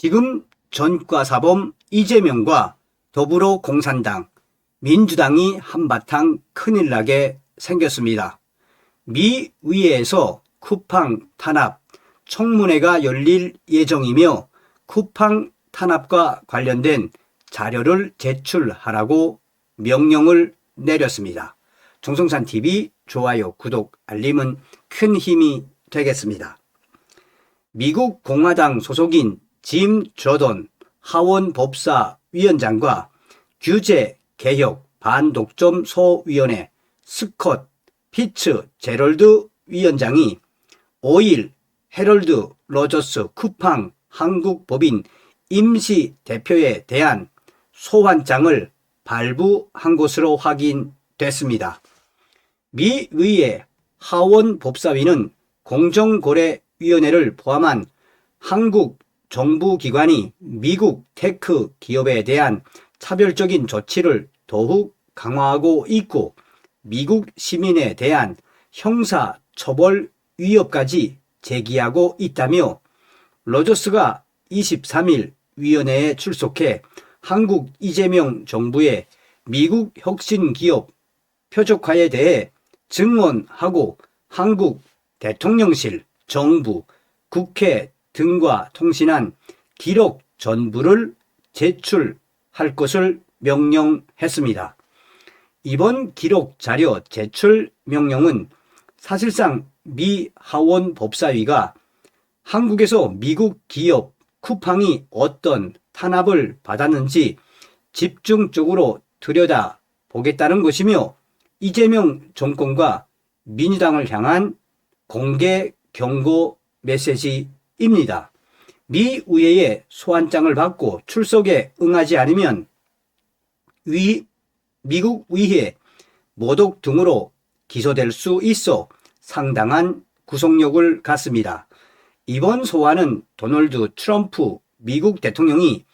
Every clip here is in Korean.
지금 전과사범 이재명과 더불어공산당, 민주당이 한바탕 큰일 나게 생겼습니다. 미 의회에서 쿠팡 탄압 청문회가 열릴 예정이며 쿠팡 탄압과 관련된 자료를 제출하라고 명령을 내렸습니다. 정성산TV 좋아요, 구독, 알림은 큰 힘이 되겠습니다. 미국 공화당 소속인 짐 조던 하원법사위원장과 규제개혁 반독점 소위원회 스콧 피츠 제럴드 위원장이 5일 해럴드 로저스 쿠팡 한국법인 임시대표에 대한 소환장을 발부한 것으로 확인됐습니다. 미 의회 하원법사위는 공정거래위원회를 포함한 한국 정부기관이 미국 테크 기업에 대한 차별적인 조치를 더욱 강화하고 있고 미국 시민에 대한 형사처벌 위협까지 제기하고 있다며 로저스가 23일 위원회에 출석해 한국 이재명 정부의 미국 혁신기업 표적화에 대해 증언하고 한국 대통령실, 정부, 국회 등과 통신한 기록 전부를 제출할 것을 명령했습니다. 이번 기록 자료 제출 명령은 사실상 미 하원법사위가 한국에서 미국 기업 쿠팡이 어떤 탄압을 받았는지 집중적으로 들여다보겠다는 것이며 이재명 정권과 민주당을 향한 공개 경고 메시지입니다. 미 의회의 소환장을 받고 출석에 응하지 않으면 미국 의회 모독 등으로 기소될 수 있어 상당한 구속력을 갖습니다. 이번 소환은 도널드 트럼프 미국 대통령이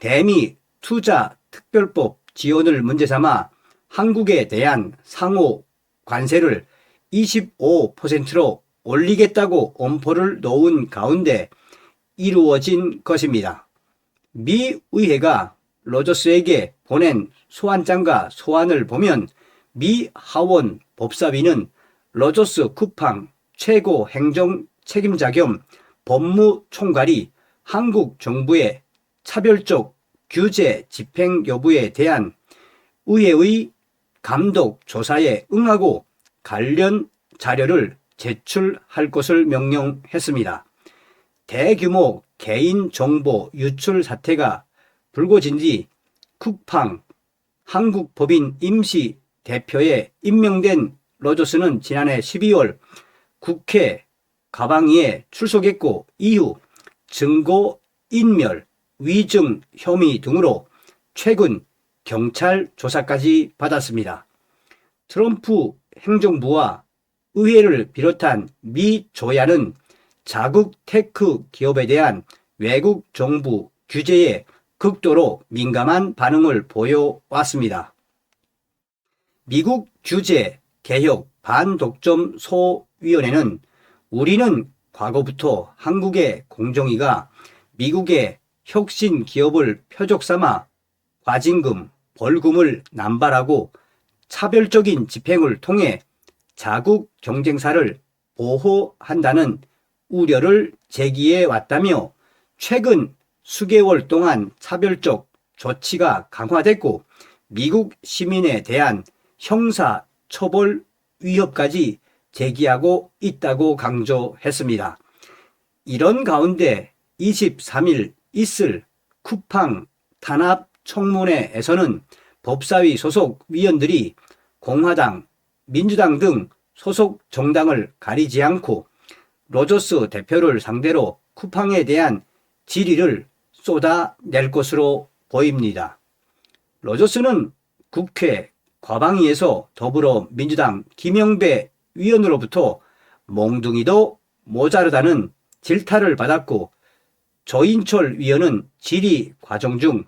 대미 투자 특별법 지원을 문제 삼아 한국에 대한 상호 관세를 25%로 올리겠다고 엄포를 놓은 가운데 이루어진 것입니다. 미 의회가 로저스에게 보낸 소환장과 소환을 보면 미 하원 법사위는 로저스 쿠팡 최고 행정 책임자 겸 법무총괄이 한국 정부의 차별적 규제 집행 여부에 대한 의회의 감독 조사에 응하고 관련 자료를 제출할 것을 명령했습니다. 대규모 개인정보 유출 사태가 불거진 뒤 쿠팡 한국법인 임시대표에 임명된 로저스는 지난해 12월 국회 가방위에 출석했고 이후 증거인멸, 위증 혐의 등으로 최근 경찰 조사까지 받았습니다. 트럼프 행정부와 의회를 비롯한 미 조야는 자국 테크 기업에 대한 외국 정부 규제에 극도로 민감한 반응을 보여왔습니다. 미국 규제 개혁 반독점 소위원회는 우리는 과거부터 한국의 공정위가 미국의 혁신 기업을 표적 삼아 과징금, 벌금을 남발하고 차별적인 집행을 통해 자국 경쟁사를 보호한다는 우려를 제기해 왔다며 최근 수개월 동안 차별적 조치가 강화됐고 미국 시민에 대한 형사 처벌 위협까지 제기하고 있다고 강조했습니다. 이런 가운데 23일 있을 쿠팡 탄압 청문회에서는 법사위 소속 위원들이 공화당, 민주당 등 소속 정당을 가리지 않고 로저스 대표를 상대로 쿠팡에 대한 질의를 쏟아낼 것으로 보입니다. 로저스는 국회 과방위에서 더불어민주당 김영배 위원으로부터 몽둥이도 모자르다는 질타를 받았고 조인철 위원은 질의 과정 중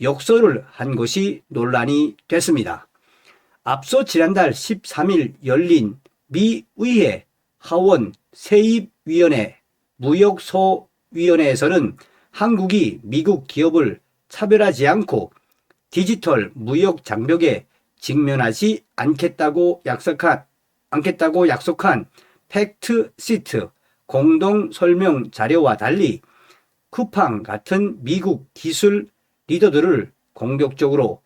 욕설을 한 것이 논란이 됐습니다. 앞서 지난달 13일 열린 미 의회 하원 세입위원회 무역소위원회에서는 한국이 미국 기업을 차별하지 않고 디지털 무역 장벽에 직면하지 않겠다고 약속한 팩트 시트 공동 설명 자료와 달리 쿠팡 같은 미국 기술 리더들을 공격적으로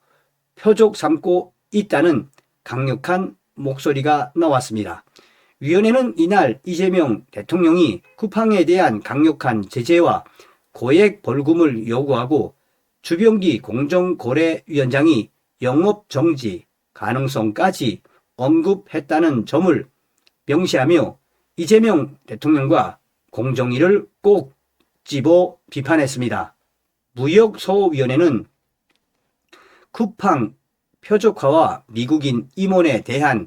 표적 삼고 있다는 강력한 목소리가 나왔습니다. 위원회는 이날 이재명 대통령이 쿠팡에 대한 강력한 제재와 고액 벌금을 요구하고 주병기 공정거래위원장이 영업정지 가능성까지 언급했다는 점을 명시하며 이재명 대통령과 공정위를 꼭 집어 비판했습니다. 무역소위원회는 쿠팡 표적화와 미국인 임원에 대한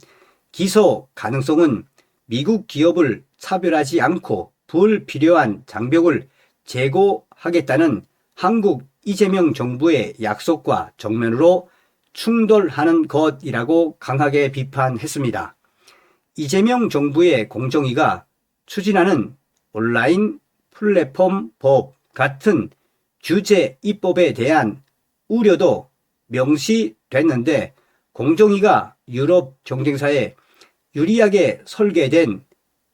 기소 가능성은 미국 기업을 차별하지 않고 불필요한 장벽을 제거하겠다는 한국 이재명 정부의 약속과 정면으로 충돌하는 것이라고 강하게 비판했습니다. 이재명 정부의 공정위가 추진하는 온라인 플랫폼 법 같은 규제 입법에 대한 우려도 명시됐는데 공정위가 유럽 경쟁사에 유리하게 설계된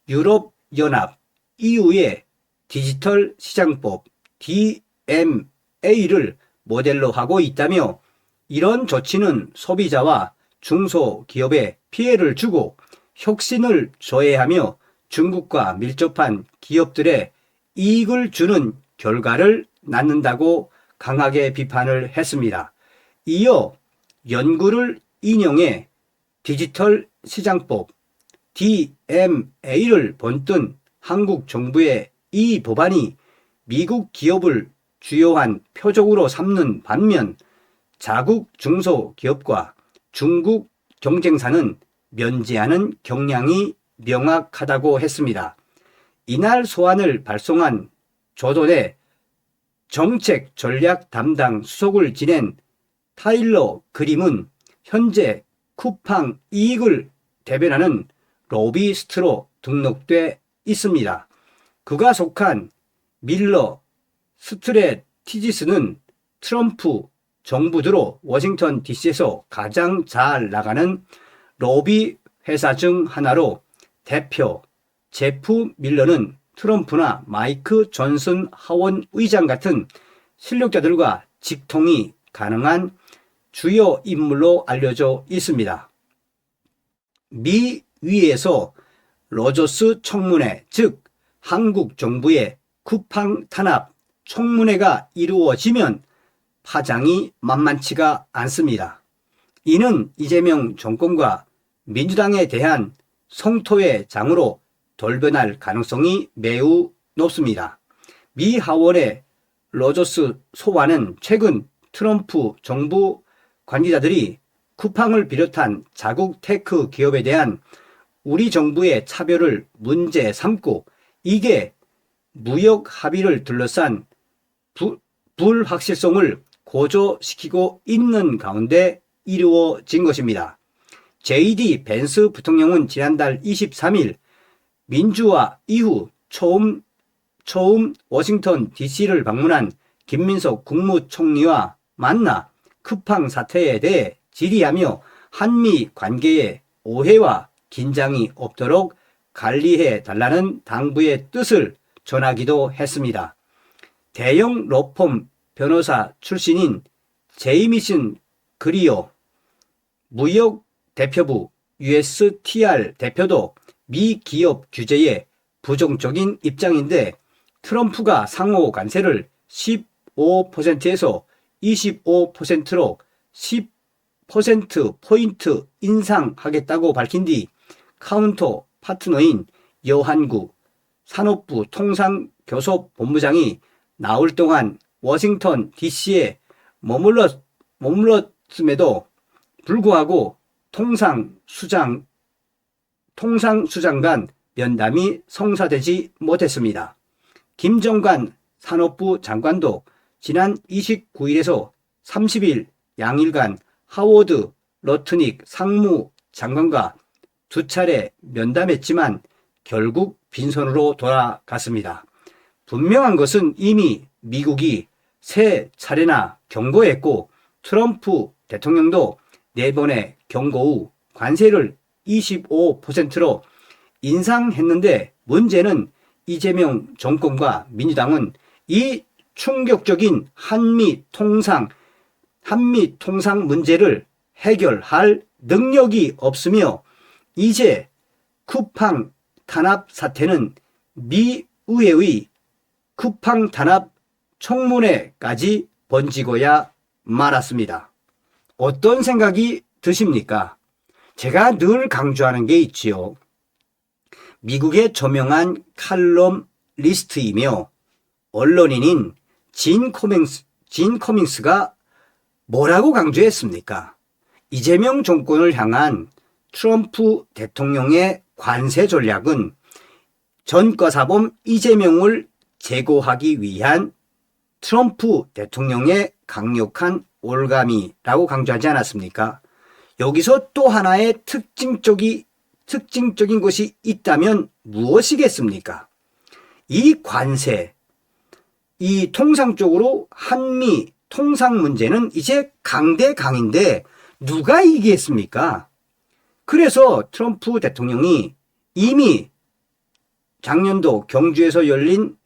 유럽연합 EU의 디지털 시장법 DMA를 모델로 하고 있다며 이런 조치는 소비자와 중소기업에 피해를 주고 혁신을 저해하며 중국과 밀접한 기업들의 이익을 주는 결과를 낳는다고 강하게 비판을 했습니다. 이어 연구를 인용해 디지털 시장법 DMA를 본뜬 한국 정부의 이 법안이 미국 기업을 주요한 표적으로 삼는 반면 자국 중소기업과 중국 경쟁사는 면제하는 경향이 명확하다고 했습니다. 이날 소안을 발송한 조던의 정책 전략 담당 수석을 지낸 타일러 그림은 현재 쿠팡 이익을 대변하는 로비스트로 등록돼 있습니다. 그가 속한 밀러 스트레티지스는 트럼프 정부 들어 워싱턴 DC에서 가장 잘 나가는 로비 회사 중 하나로 대표 제프 밀러는 트럼프나 마이크 존슨 하원 의장 같은 실력자들과 직통이 가능한 주요 인물로 알려져 있습니다. 미 위에서 로저스 청문회, 즉 한국 정부의 쿠팡 탄압 청문회가 이루어지면 파장이 만만치가 않습니다. 이는 이재명 정권과 민주당에 대한 성토의 장으로 돌변할 가능성이 매우 높습니다. 미 하원의 로저스 소환은 최근 트럼프 정부 관계자들이 쿠팡을 비롯한 자국 테크 기업에 대한 우리 정부의 차별을 문제 삼고 이게 무역 합의를 둘러싼 불확실성을 고조시키고 있는 가운데 이루어진 것입니다. JD 벤스 부통령은 지난달 23일 민주화 이후 처음 워싱턴 DC를 방문한 김민석 국무총리와 만나 쿠팡 사태에 대해 질의하며 한미 관계에 오해와 긴장이 없도록 관리해 달라는 당부의 뜻을 전하기도 했습니다. 대형 로펌 변호사 출신인 제이미슨 그리어 무역 대표부 USTR 대표도 미 기업 규제에 부정적인 입장인데 트럼프가 상호 관세를 15%에서 25%로 10%포인트 인상하겠다고 밝힌 뒤 카운터 파트너인 여한구 산업부 통상교섭본부장이 나흘 동안 워싱턴 DC에 머물렀음에도 불구하고 통상수장 간 면담이 성사되지 못했습니다. 김정관 산업부 장관도 지난 29일에서 30일 양일간 하워드 러트닉 상무장관과 두 차례 면담했지만 결국 빈손으로 돌아갔습니다. 분명한 것은 이미 미국이 세 차례나 경고했고 트럼프 대통령도 4번의 경고 후 관세를 25%로 인상했는데 문제는 이재명 정권과 민주당은 이 충격적인 한미 통상 문제를 해결할 능력이 없으며 이제 쿠팡 탄압 사태는 미 의회의 쿠팡 탄압 청문회까지 번지고야 말았습니다. 어떤 생각이 드십니까? 제가 늘 강조하는 게 있지요. 미국의 저명한 칼럼리스트이며 언론인인 진 커밍스가 뭐라고 강조했습니까? 이재명 정권을 향한 트럼프 대통령의 관세 전략은 전과사범 이재명을 제거하기 위한 트럼프 대통령의 강력한 올가미라고 강조하지 않았습니까? 여기서 또 하나의 특징적인 것이 있다면 무엇이겠습니까? 이 관세, 이 통상적으로 한미 통상 문제는 이제 강대강인데 누가 이기겠습니까? 그래서 트럼프 대통령이 이미 작년도 경주에서 열린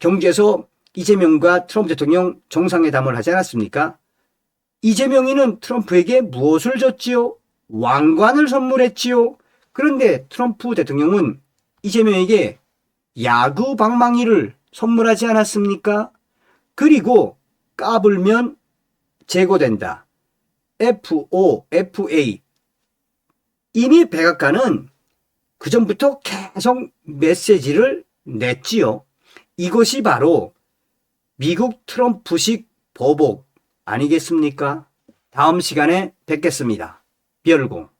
경주에서 이재명과 트럼프 대통령 정상회담을 하지 않았습니까? 이재명이는 트럼프에게 무엇을 줬지요? 왕관을 선물했지요. 그런데 트럼프 대통령은 이재명에게 야구 방망이를 선물하지 않았습니까? 그리고 까불면 제거된다. FOFA. 이미 백악관은 그전부터 계속 메시지를 냈지요. 이것이 바로 미국 트럼프식 보복 아니겠습니까? 다음 시간에 뵙겠습니다. 별공.